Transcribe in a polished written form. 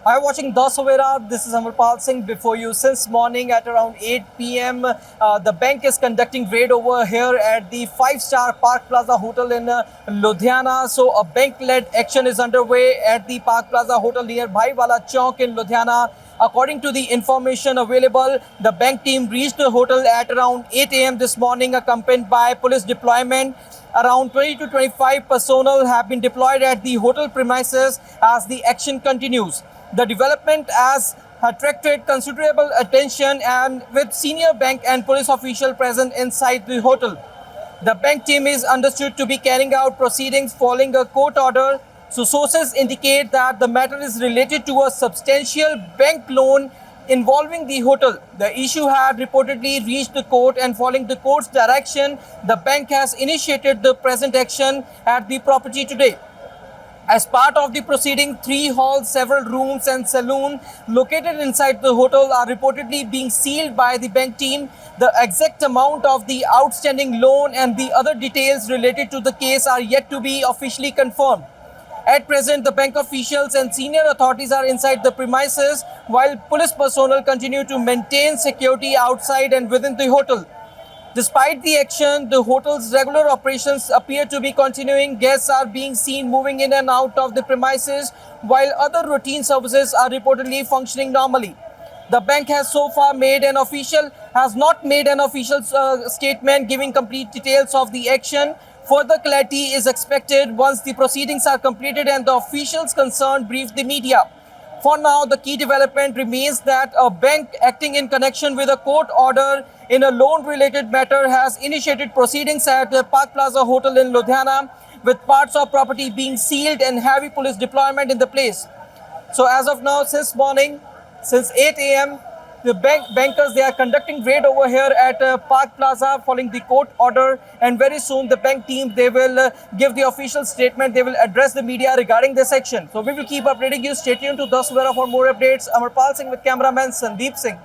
Hi, watching Das Savera. This is Amarpal Singh before you. Since morning at around 8 p.m., the bank is conducting raid over here at the 5-star Park Plaza Hotel in Ludhiana. So a bank-led action is underway at the Park Plaza Hotel near Bhaiwala Chowk in Ludhiana. According to the information available, the bank team reached the hotel at around 8 a.m. this morning, accompanied by police deployment. Around 20 to 25 personnel have been deployed at the hotel premises as the action continues. The development has attracted considerable attention and with senior bank and police officials present inside the hotel. The bank team is understood to be carrying out proceedings following a court order. So sources indicate that the matter is related to a substantial bank loan involving the hotel. The issue had reportedly reached the court, and following the court's direction, the bank has initiated the present action at the property today. As part of the proceeding, 3 halls, several rooms and saloon located inside the hotel are reportedly being sealed by the bank team. The exact amount of the outstanding loan and the other details related to the case are yet to be officially confirmed. At present, the bank officials and senior authorities are inside the premises, while police personnel continue to maintain security outside and within the hotel. Despite the action, the hotel's regular operations appear to be continuing. Guests are being seen moving in and out of the premises, while other routine services are reportedly functioning normally. The bank has so far not made an official statement giving complete details of the action. Further clarity is expected once the proceedings are completed and the officials concerned brief the media. For now, the key development remains that a bank acting in connection with a court order in a loan-related matter has initiated proceedings at the Park Plaza Hotel in Ludhiana, with parts of property being sealed and heavy police deployment in the place. So as of now, since morning, since 8 a.m., the bankers, they are conducting raid over here at Park Plaza following the court order, and very soon the bank team, they will give the official statement. They will address the media regarding this action. So we will keep updating you. Stay tuned to Das Savera for more updates. Amarpal Singh with cameraman Sandeep Singh.